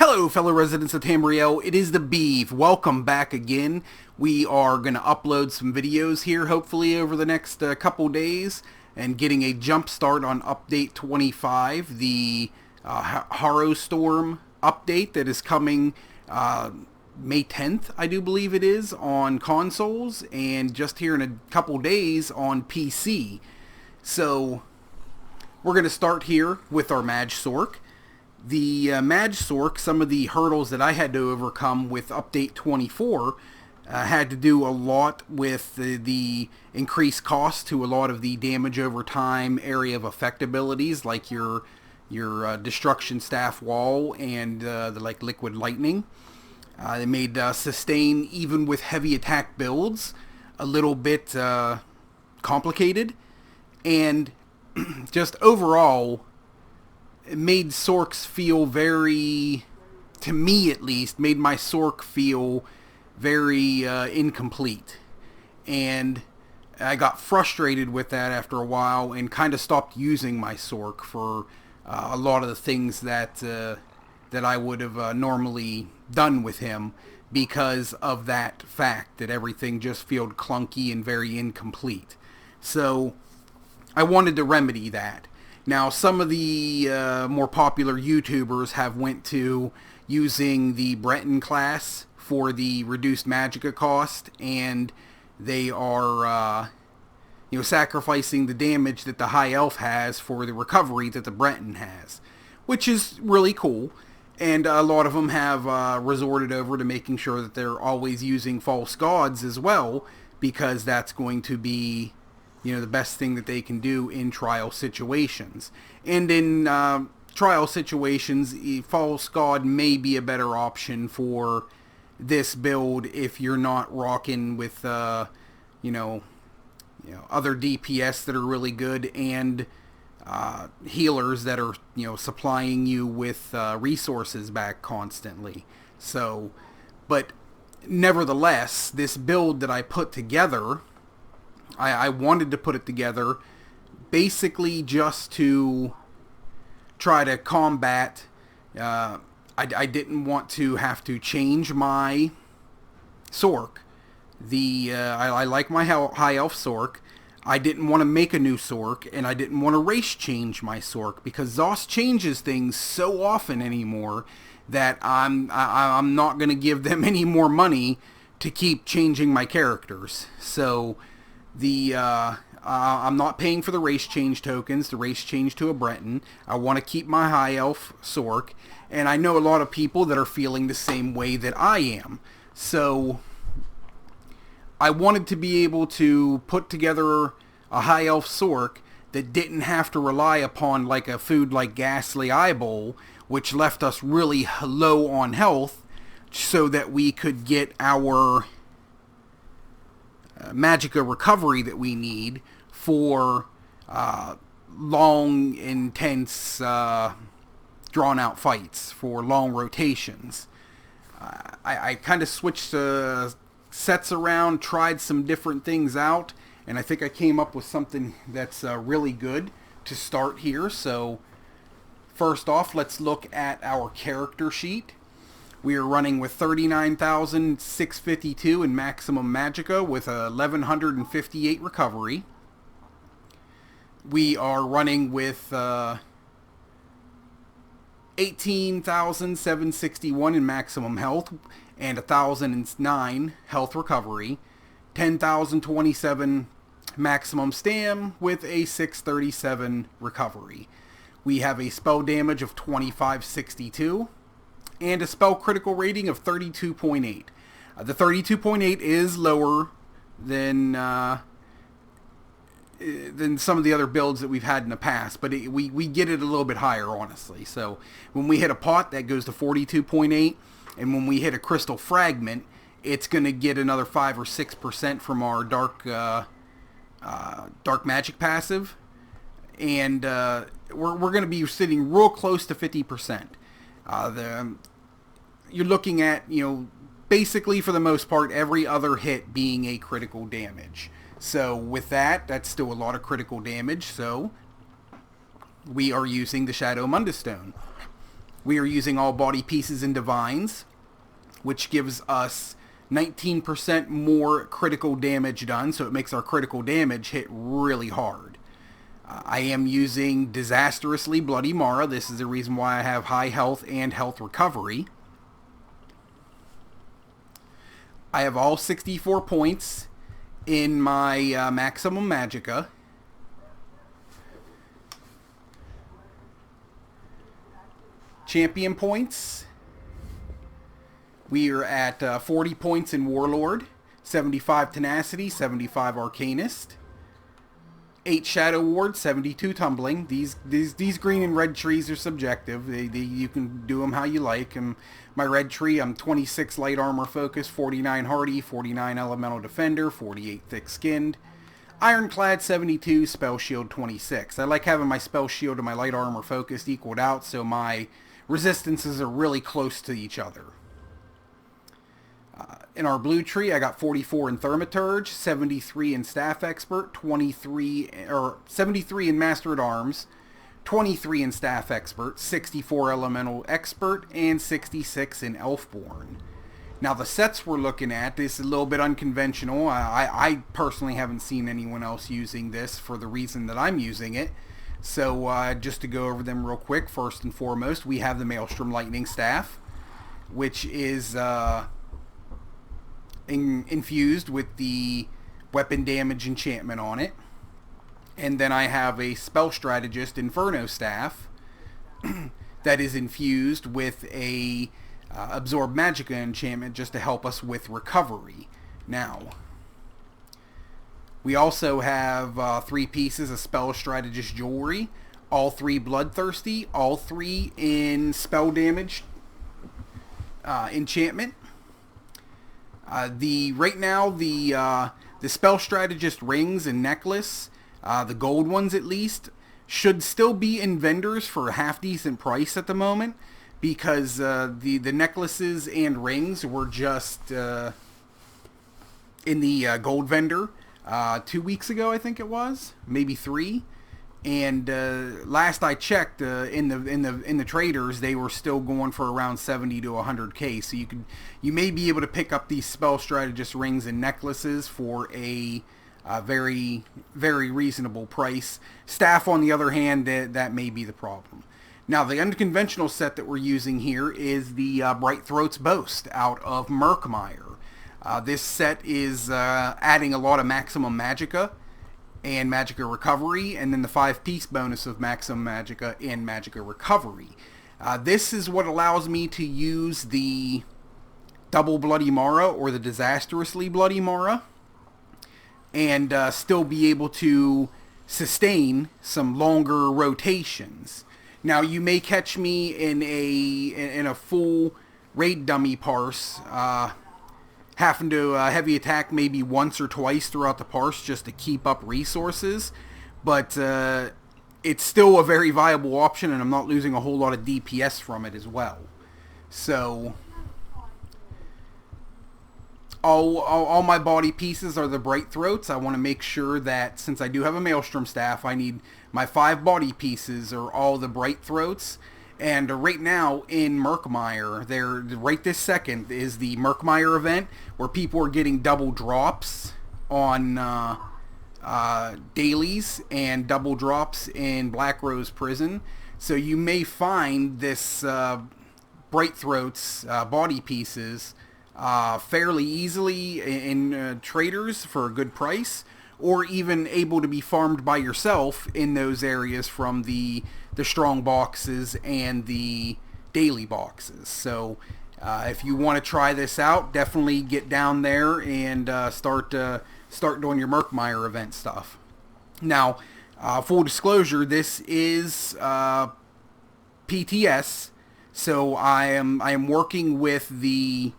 Hello, fellow residents of Tamriel. It is the Beeve. Welcome back again. We are going to upload some videos here, hopefully over the next couple days, and getting a jump start on Update 25, the Storm update that is coming May 10th, I do believe it is, on consoles, and just here in a couple days on PC. So, we're going to start here with our Mage Sorc. The Mage Sorc, some of the hurdles that I had to overcome with Update 24 had to do a lot with the increased cost to a lot of the damage over time area of effect abilities, like your Destruction Staff Wall and the Liquid Lightning. They made sustain, even with heavy attack builds, a little bit complicated, and just overall, it made Sorcs feel very, to me at least, made my Sorc feel very incomplete. And I got frustrated with that after a while and kind of stopped using my Sorc for a lot of the things that that I would have normally done with him, because of that fact that everything just felt clunky and very incomplete. So I wanted to remedy that. Now, some of the more popular YouTubers have went to using the Breton class for the reduced magicka cost, and they are, sacrificing the damage that the High Elf has for the recovery that the Breton has, which is really cool. And a lot of them have resorted over to making sure that they're always using false gods as well, because that's going to be the best thing that they can do in trial situations. And in trial situations, False God may be a better option for this build if you're not rocking with, other DPS that are really good, and healers that are, supplying you with resources back constantly. So, but nevertheless, this build that I put together, I wanted to put it together basically just to try to combat. I didn't want to have to change my Sorc. I like my High Elf Sorc. I didn't want to make a new Sorc, and I didn't want to race change my Sorc, because ZOS changes things so often anymore that I'm not going to give them any more money to keep changing my characters. So I'm not paying for the race change tokens, the race change to a Breton. I want to keep my High Elf Sorc, and I know a lot of people that are feeling the same way that I am. So I wanted to be able to put together a High Elf Sorc that didn't have to rely upon like a food like Ghastly Eyeball, which left us really low on health, so that we could get our magicka recovery that we need for long, intense, drawn-out fights, for long rotations. I kind of switched sets around, tried some different things out, and I think I came up with something that's really good to start here. So first off, let's look at our character sheet. We are running with 39,652 in maximum magicka with 1,158 recovery. We are running with 18,761 in maximum health and 1,009 health recovery. 10,027 maximum stam with a 637 recovery. We have a spell damage of 2,562. And a spell critical rating of 32.8. The 32.8 is lower than some of the other builds that we've had in the past, but we get it a little bit higher, honestly. So when we hit a pot, that goes to 42.8, and when we hit a crystal fragment, it's going to get another 5 or 6% from our dark magic passive, and we're going to be sitting real close to 50%. You're looking at, basically for the most part, every other hit being a critical damage. So with that, that's still a lot of critical damage, so we are using the Shadow Mundus Stone. We are using all body pieces and divines, which gives us 19% more critical damage done, so it makes our critical damage hit really hard. I am using Disastrously Bloody Mara. This is the reason why I have high health and health recovery. I have all 64 points in my Maximum Magicka. Champion points. We are at 40 points in Warlord, 75 Tenacity, 75 Arcanist, 8 Shadow Ward, 72 Tumbling. These green and red trees are subjective. You can do them how you like. My red tree, I'm 26 Light Armor Focus, 49 Hardy, 49 Elemental Defender, 48 Thick Skinned, Ironclad 72, Spell Shield 26. I like having my Spell Shield and my Light Armor Focus equaled out so my resistances are really close to each other. In our blue tree, I got 44 in Thaumaturge, 73 in Staff Expert, 73 in Master at Arms, 23 in Staff Expert, 64 Elemental Expert, and 66 in Elfborn. Now the sets we're looking at, this is a little bit unconventional. I personally haven't seen anyone else using this for the reason that I'm using it. So just to go over them real quick, first and foremost, we have the Maelstrom Lightning Staff, which is infused with the weapon damage enchantment on it. And then I have a Spell Strategist Inferno Staff that is infused with a Absorb Magicka enchantment just to help us with recovery. Now, we also have 3 pieces of Spell Strategist Jewelry, all 3 Bloodthirsty, all 3 in Spell Damage enchantment. Right now the Spell Strategist rings and necklace, the gold ones at least, should still be in vendors for a half decent price at the moment, because the necklaces and rings were just in the gold vendor 2 weeks ago, I think it was, maybe 3. And last I checked, in the traders, they were still going for around 70 to 100k. So you may be able to pick up these Spell Strategist rings and necklaces for a very, very reasonable price. Staff, on the other hand, that may be the problem. Now, the unconventional set that we're using here is the Bright Throat's Boast out of Murkmire. This set is adding a lot of Maximum Magicka and Magicka Recovery, and then the 5-piece bonus of Maximum Magicka and Magicka Recovery. This is what allows me to use the Double Bloody Mara or the Disastrously Bloody Mara and still be able to sustain some longer rotations. Now, you may catch me in a full raid dummy parse, having to heavy attack maybe once or twice throughout the parse just to keep up resources, but it's still a very viable option, and I'm not losing a whole lot of DPS from it as well. So all my body pieces are the Bright Throats. I want to make sure that, since I do have a Maelstrom Staff, I need my 5 body pieces are all the Bright Throats. And right now in Murkmire, right this second is the Murkmire event where people are getting double drops on dailies and double drops in Black Rose Prison. So you may find this Bright Throats body pieces fairly easily in traders for a good price, or even able to be farmed by yourself in those areas from the strong boxes and the daily boxes. So if you want to try this out, definitely get down there and start doing your Murkmire event stuff. Now, full disclosure, this is PTS, so I am working with the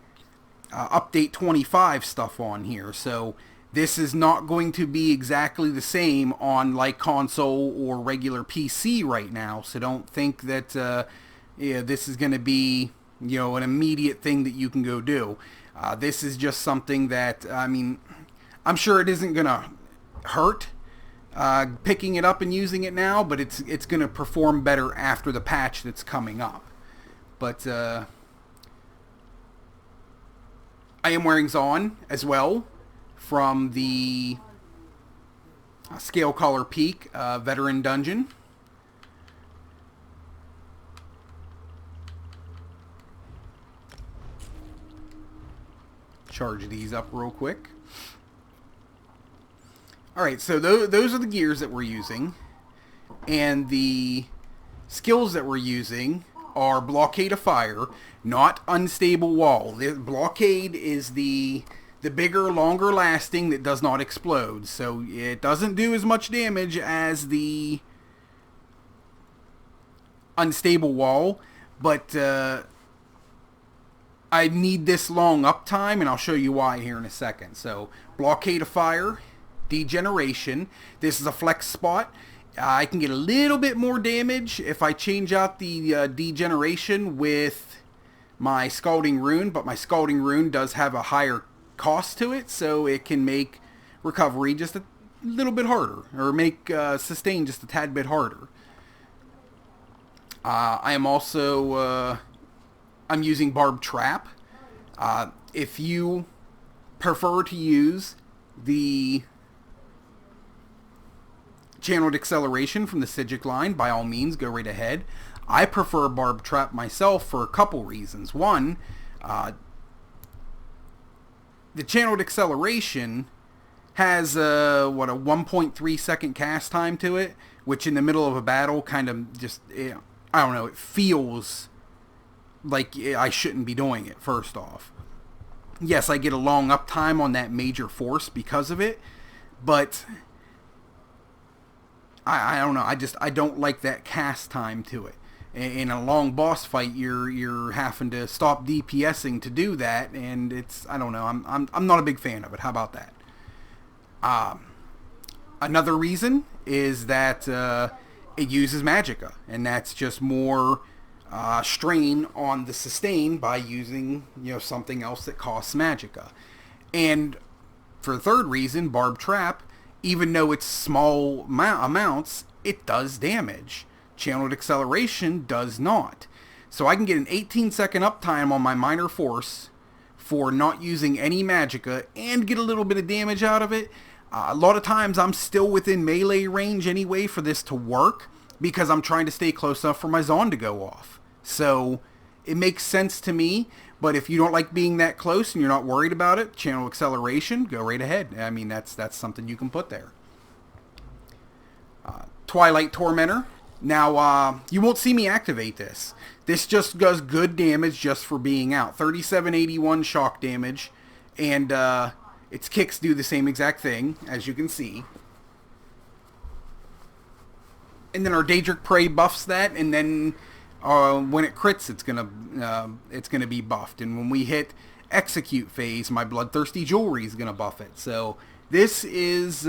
update 25 stuff on here. So this is not going to be exactly the same on like console or regular PC right now. So don't think that this is going to be, you know, an immediate thing that you can go do. This is just something that, I mean, I'm sure it isn't going to hurt picking it up and using it now, but it's going to perform better after the patch that's coming up. but I am wearing Zon as well from the Scale Collar Peak Veteran Dungeon. Charge these up real quick. Alright, so those are the gears that we're using. And the skills that we're using are Blockade of Fire, not Unstable Wall. The Blockade is the bigger, longer lasting that does not explode. So it doesn't do as much damage as the Unstable Wall, but I need this long uptime, and I'll show you why here in a second. So, Blockade of Fire, Degeneration. This is a flex spot. I can get a little bit more damage if I change out the Degeneration with my Scalding Rune, but my Scalding Rune does have a higher cost to it, so it can make recovery just a little bit harder, or make sustain just a tad bit harder. I am also... I'm using Barb Trap. If you prefer to use the Channeled Acceleration from the Sigic line, by all means, go right ahead. I prefer Barb Trap myself for a couple reasons. One, the Channeled Acceleration has a 1.3 second cast time to it, which in the middle of a battle kind of just, I don't know, it feels like I shouldn't be doing it, first off. Yes, I get a long uptime on that major force because of it, but I don't know, I don't like that cast time to it. In a long boss fight, you're having to stop DPSing to do that, and it's, I don't know, I'm not a big fan of it. How about that? Another reason is that it uses Magicka, and that's just more strain on the sustain by using, something else that costs Magicka. And for the third reason, Barb Trap, even though it's small amounts, it does damage. Channeled Acceleration does not. So I can get an 18-second uptime on my minor force for not using any Magicka and get a little bit of damage out of it. A lot of times I'm still within melee range anyway for this to work, because I'm trying to stay close enough for my Zon to go off. So it makes sense to me, but if you don't like being that close and you're not worried about it, Channel Acceleration, go right ahead. I mean, that's something you can put there. Twilight Tormentor. Now, you won't see me activate this. This just does good damage just for being out. 3781 shock damage, and its kicks do the same exact thing, as you can see. And then our Daedric Prey buffs that, and then when it crits, it's gonna be buffed. And when we hit execute phase, my Bloodthirsty Jewelry is gonna buff it. So this is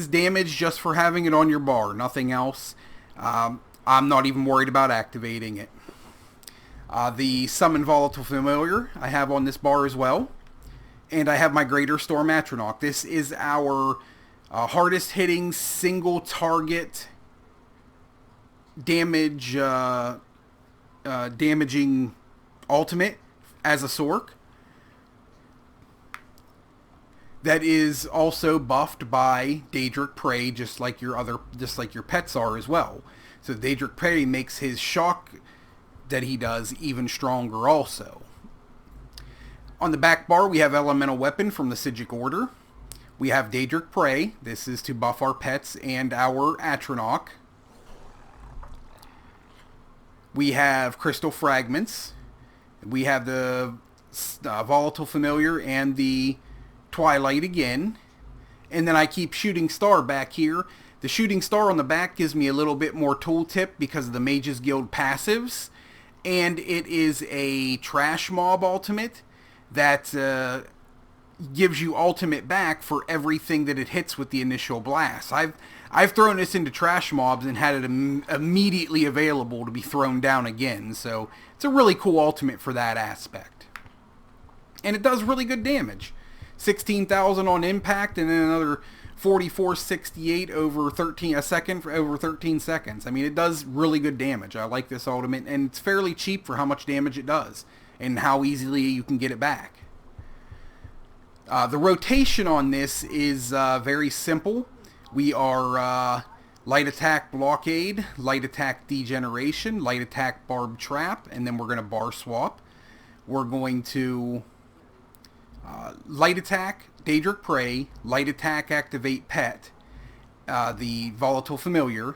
damage just for having it on your bar, nothing else. I'm not even worried about activating it. The Summon Volatile Familiar I have on this bar as well, and I have my Greater Storm Atronach. This is our hardest hitting single target damaging ultimate as a Sorc. That is also buffed by Daedric Prey, just like your pets are as well. So Daedric Prey makes his shock that he does even stronger also. On the back bar, we have Elemental Weapon from the Sigic Order. We have Daedric Prey. This is to buff our pets and our Atronach. We have Crystal Fragments. We have the Volatile Familiar and the Twilight again. And then I keep Shooting Star back here. The Shooting Star on the back gives me a little bit more tooltip because of the Mages Guild passives. And it is a Trash Mob ultimate that gives you ultimate back for everything that it hits with the initial blast. I've thrown this into trash mobs and had it immediately available to be thrown down again, so it's a really cool ultimate for that aspect. And it does really good damage. 16,000 on impact, and then another 4468 over 13 a second for over 13 seconds. I mean, it does really good damage. I like this ultimate, and it's fairly cheap for how much damage it does and how easily you can get it back. The rotation on this is very simple. We are light attack blockade, light attack degeneration, light attack barb trap, and then we're going to bar swap. We're going to light attack Daedric Prey, light attack activate pet, the volatile familiar,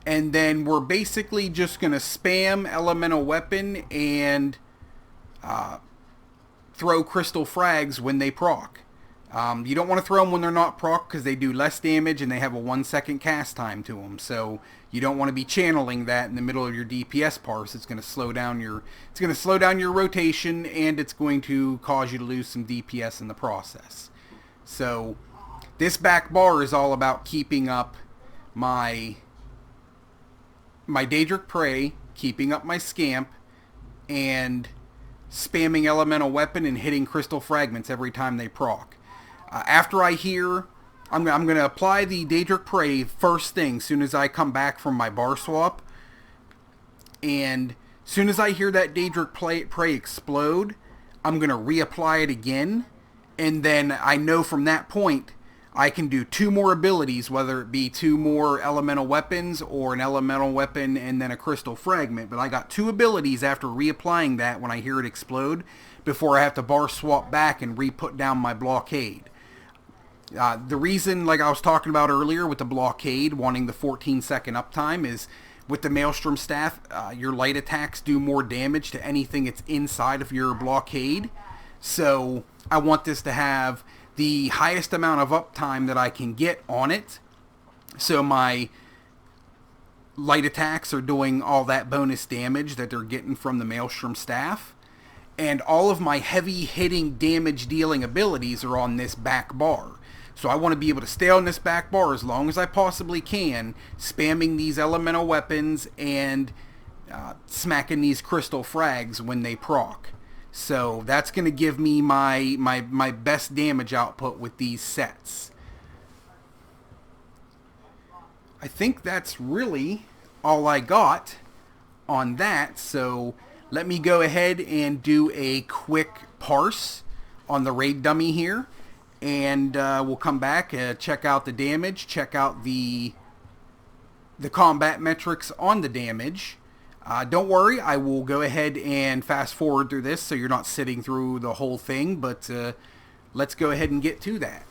and then we're basically just going to spam elemental weapon and throw crystal frags when they proc. You don't want to throw them when they're not proc because they do less damage and they have a 1 second cast time to them. So you don't want to be channeling that in the middle of your DPS parse. It's going to slow down your rotation, and it's going to cause you to lose some DPS in the process. So this back bar is all about keeping up my Daedric Prey, keeping up my Scamp, and spamming elemental weapon and hitting crystal fragments every time they proc. After I hear, I'm going to apply the Daedric Prey first thing as soon as I come back from my bar swap. And as soon as I hear that Daedric Prey explode, I'm going to reapply it again. And then I know from that point I can do 2 more abilities, whether it be 2 more elemental weapons or an elemental weapon and then a crystal fragment. But I got 2 abilities after reapplying that when I hear it explode before I have to bar swap back and re-put down my blockade. The reason, like I was talking about earlier with the blockade, wanting the 14-second uptime, is with the Maelstrom Staff, your light attacks do more damage to anything that's inside of your blockade. So I want this to have the highest amount of uptime that I can get on it. So my light attacks are doing all that bonus damage that they're getting from the Maelstrom Staff. And all of my heavy hitting damage dealing abilities are on this back bar. So I want to be able to stay on this back bar as long as I possibly can, spamming these elemental weapons and smacking these crystal frags when they proc. So that's going to give me my best damage output with these sets. I think that's really all I got on that. So let me go ahead and do a quick parse on the raid dummy here. And we'll come back, check out the damage, check out the combat metrics on the damage. Don't worry, I will go ahead and fast forward through this so you're not sitting through the whole thing, but let's go ahead and get to that.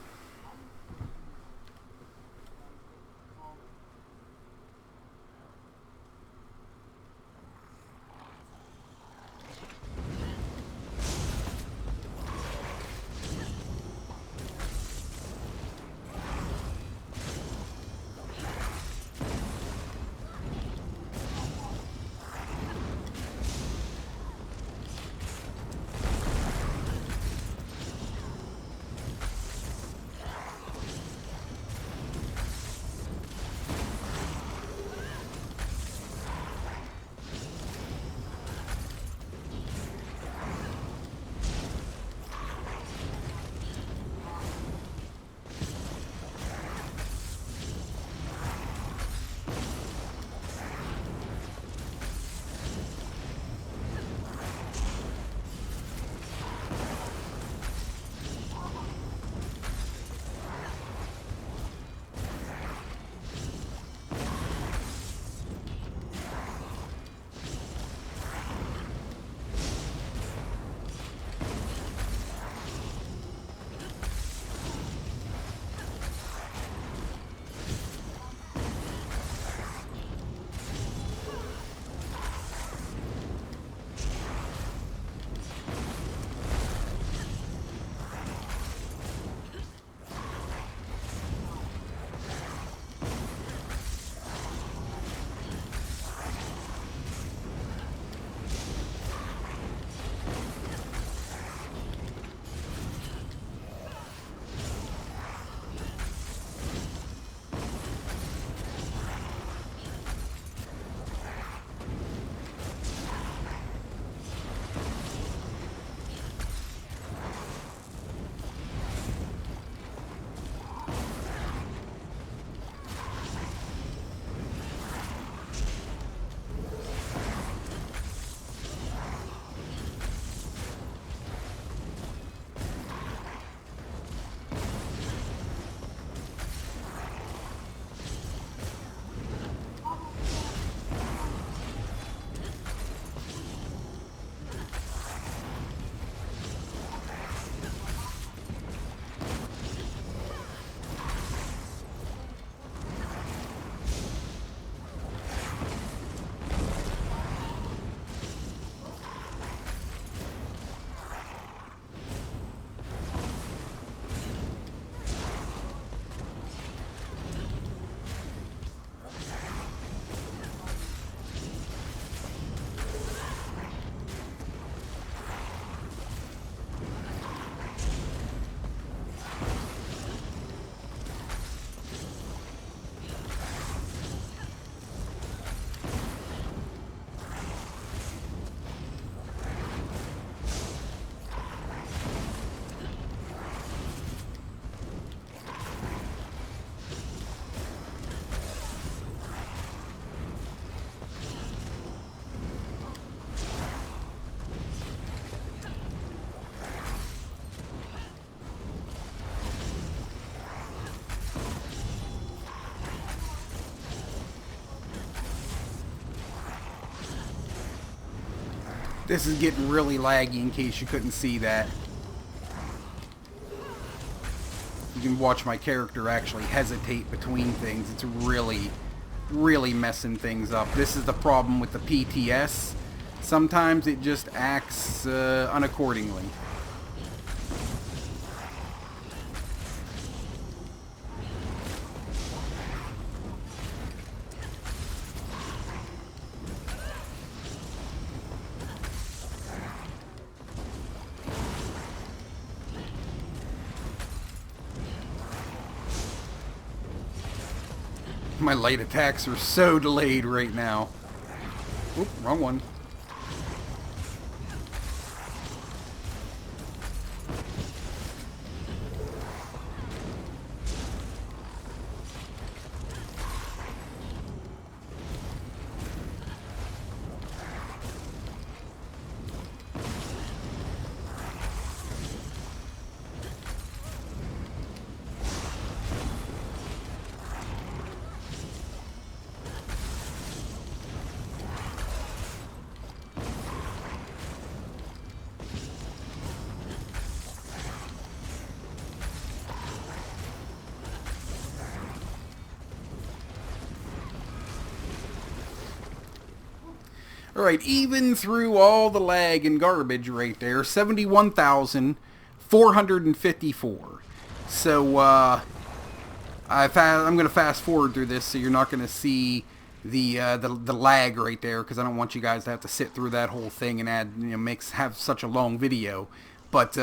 This is getting really laggy in case you couldn't see that. You can watch my character actually hesitate between things. It's really, really messing things up. This is the problem with the PTS. Sometimes it just acts unaccordingly. My light attacks are so delayed right now. Oop, wrong one. Alright, even through all the lag and garbage right there, 71,454. So, I'm going to fast forward through this so you're not going to see the lag right there, because I don't want you guys to have to sit through that whole thing and have such a long video. But,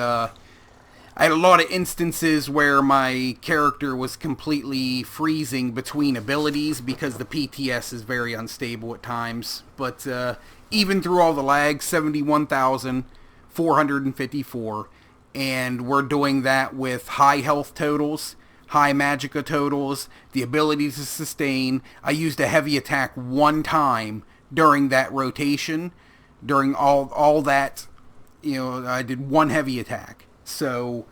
I had a lot of instances where my character was completely freezing between abilities because the PTS is very unstable at times. But even through all the lag, 71,454. And we're doing that with high health totals, high magicka totals, the ability to sustain. I used a heavy attack one time during that rotation. During all that, I did one heavy attack. So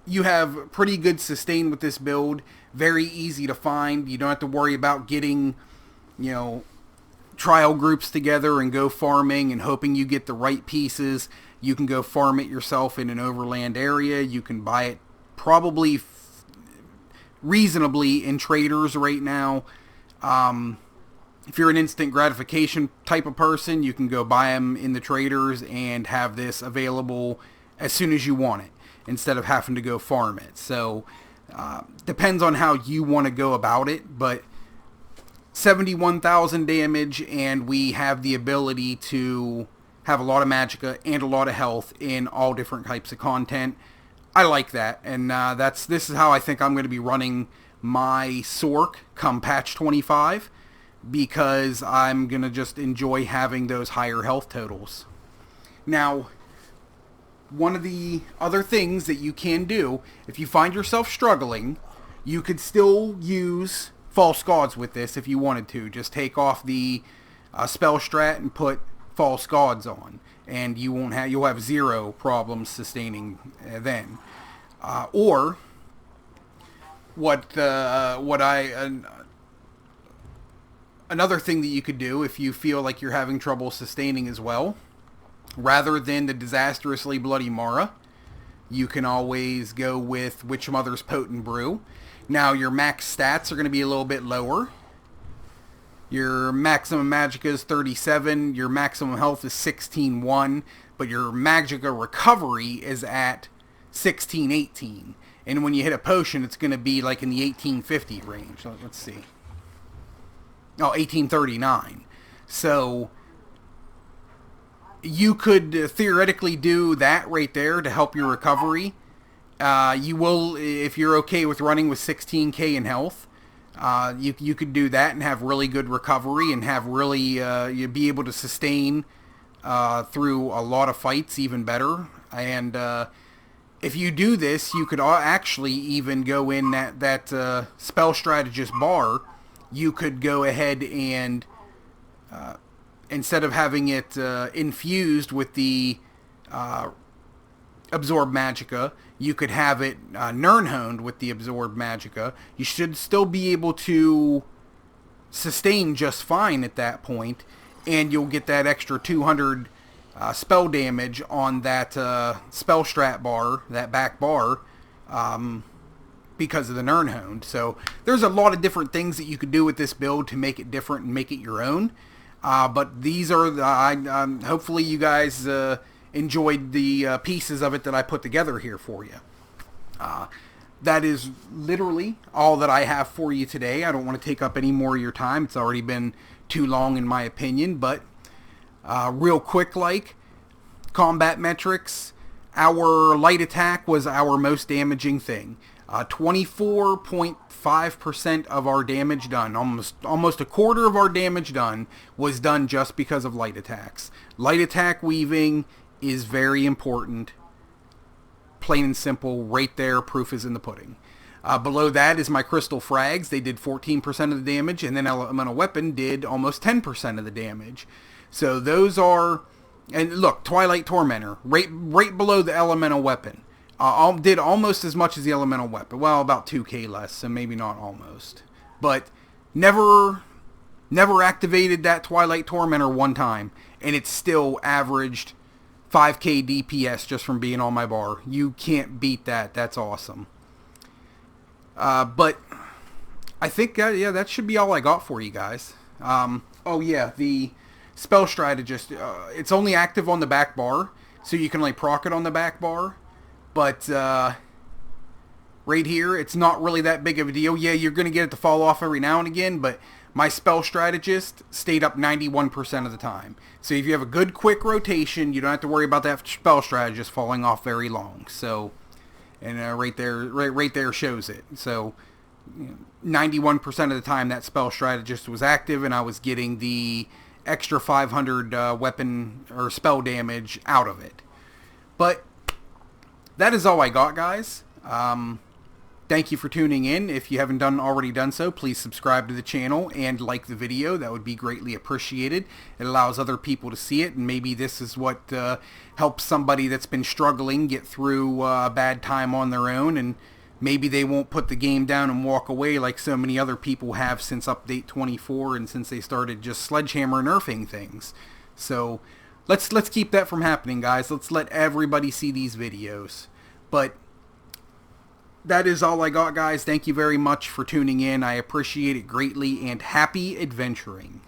you have pretty good sustain with this build. Very easy to find. You don't have to worry about getting, trial groups together and go farming and hoping you get the right pieces. You can go farm it yourself in an overland area. You can buy it probably reasonably in traders right now. If you're an instant gratification type of person, you can go buy them in the traders and have this available as soon as you want it, instead of having to go farm it. So, depends on how you want to go about it, but 71,000 damage, and we have the ability to have a lot of magicka and a lot of health in all different types of content. I like that, and this is how I think I'm going to be running my Sorc come patch 25. Because I'm going to just enjoy having those higher health totals. Now, one of the other things that you can do, if you find yourself struggling, you could still use False Gods with this if you wanted to. Just take off the spell strat and put False Gods on. And you'll have zero problems sustaining then. Or, another thing that you could do if you feel like you're having trouble sustaining as well, rather than the disastrously bloody Mara, you can always go with Witch Mother's Potent Brew. Now your max stats are going to be a little bit lower. Your maximum magicka is 37, your maximum health is 16-1, but your magicka recovery is at 16-18. And when you hit a potion, it's going to be like in the 1850 range. Let's see. 1839. So you could theoretically do that right there to help your recovery. You will, if you're okay with running with 16k in health, you could do that and have really good recovery and have really you'd be able to sustain through a lot of fights even better. And if you do this, you could actually even go in that spell strategist bar. You could go ahead and, instead of having it infused with the Absorb Magicka, you could have it Nirnhoned with the Absorb Magicka. You should still be able to sustain just fine at that point. and you'll get that extra 200 spell damage on that spell strat bar, that back bar, because of the Nirnhoned. So there's a lot of different things that you could do with this build to make it different and make it your own. But these are hopefully you guys enjoyed the pieces of it that I put together here for you. That is literally all that I have for you today. I don't want to take up any more of your time. It's already been too long in my opinion, but real quick, like combat metrics, our light attack was our most damaging thing. 24.5% of our damage done, almost a quarter of our damage done, was done just because of light attacks. Light attack weaving is very important. Plain and simple, right there, proof is in the pudding. Below that is my crystal frags. They did 14% of the damage, and then elemental weapon did almost 10% of the damage. So those are, and look, Twilight Tormentor, right below the elemental weapon. Did almost as much as the elemental weapon. Well, about 2k less, so maybe not almost. But never activated that Twilight Tormentor one time, and it still averaged 5k DPS just from being on my bar. You can't beat that. That's awesome. But I think, yeah, that should be all I got for you guys. Oh yeah, the Spell Strategist, it's only active on the back bar, so you can like proc it on the back bar. But right here, it's not really that big of a deal. Yeah, you're going to get it to fall off every now and again, but my Spell Strategist stayed up 91% of the time. So if you have a good quick rotation, you don't have to worry about that Spell Strategist falling off very long. So, and right there shows it. So 91% of the time that Spell Strategist was active, and I was getting the extra 500 weapon or spell damage out of it. But that is all I got, guys. Thank you for tuning in. If you haven't already done so, please subscribe to the channel and like the video. That would be greatly appreciated. It allows other people to see it, and maybe this is what helps somebody that's been struggling get through a bad time on their own, and maybe they won't put the game down and walk away like so many other people have since Update 24 and since they started just sledgehammer nerfing things. So let's keep that from happening, guys. Let's let everybody see these videos. But that is all I got, guys. Thank you very much for tuning in. I appreciate it greatly, and happy adventuring.